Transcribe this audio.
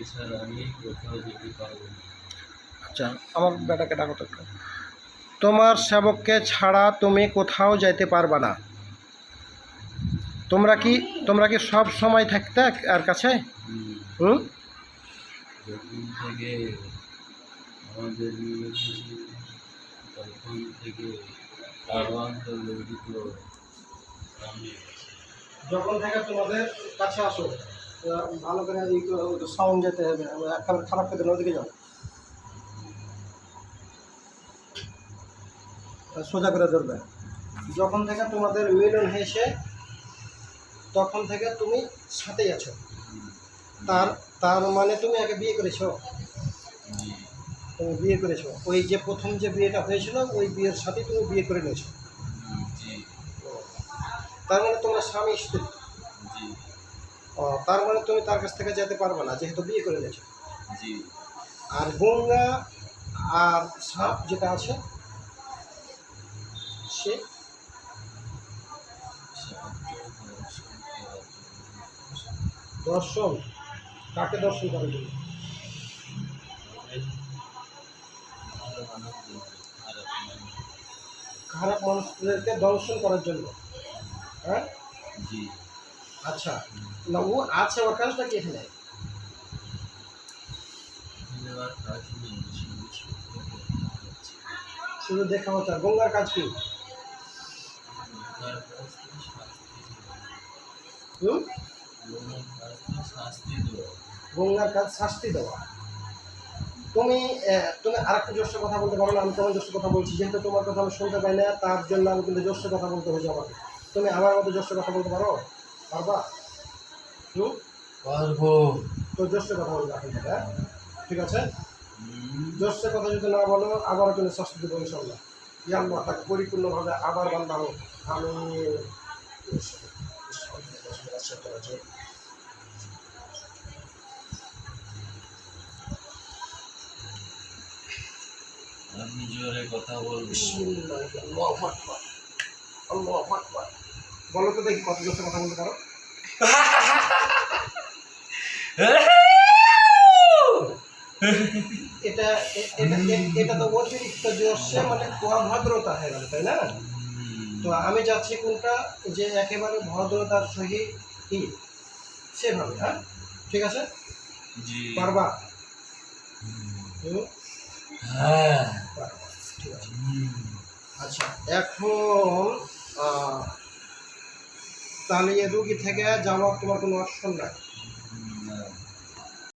এছাড়া আমি কোথাও যেতে পারবো না। আচ্ছা, আমার বেটাকে ডাকো তো একটু। তোমার সেবককে ছাড়া তুমি কোথাও যাইতে পারবা না। তোমরা কি সব সময় থাকতে আর কাছে? হুম। যখন থেকে আমাদের মিলন হয়েছে তখন থেকে আহ্বান্ত লজ্জিত আমি যখন থেকে তোমাদের কাছে আসো, ভালো করে এই সাউন্ড যেতে হবে, একেবারে খারাপ করে দিলে ওদিকে যাও, সোজা করে ধরবে। যখন থেকে তোমাদের মিলন হয়েছে তখন থেকে তুমি সাথেই আছো। তার তার মানে তুমি আগে বিয়ে করেছো? তুমি বিয়ে করেছো, ওই যে প্রথম যে বিয়েটা হয়েছিল ওই বিয়ের সাথে তুমি বিয়ে করে নিয়েছো। তার মানে তোমরা স্বামী স্ত্রী। তার মানে তুমি তার কাছ থেকে যেতে পারবে না যেহেতু বিয়ে করে নিয়েছো। আর গঙ্গা আর সাপ যেটা আছে সে দর্শন, কাকে দর্শন করার জন্য? খারাপ মানুষদেরকে দর্শন করার জন্য। হ্যাঁ, আচ্ছা, না ও আছে, ওর কাজটা কি এখানে? শুধু দেখা হচ্ছে। আর গঙ্গার কাজ কি? গঙ্গার কাজ শাস্তি দেওয়া। তুমি তুমি আরেকটু জোরসে কথা বলতে পারো না? আমি তোমার জোরসে কথা বলছি, যেহেতু তোমার কথা আমি শুনতে পাই না তার জন্য আমি কিন্তু জোরসে কথা বলতে হয়েছে আমাকে। তুমি আমার মতো জোরসে কথা বলতে পারো? পারবা? পারবো। তো জোরসে কথা বলবে এখন থেকে, হ্যাঁ? ঠিক আছে, জোরসে কথা যদি না বলো আবারও তুমি শাস্তি দেবো ইনশাল্লাহ। আল্লাহ তাকে পরিপূর্ণভাবে আবার বান্ধাবো। আমি আমি জোরে কথা বলবো। বলো তো দেখি কত জোরসে কথা বলতে পারো। এটা এটা তো অতিরিক্ত জোরসে, মানে অভদ্রতা হয়ে গেল, তাই না? তো আমি যাচ্ছি কোনটা, যে একেবারে ভদ্রতার সহিত কি সেভাবে। হ্যাঁ, ঠিক আছে, পারবা? হ্যাঁ, ঠিক আছে। আচ্ছা, এখন তাহলে এ রুগী থেকে যাওয়ার তোমার কোনো অপশন নাই।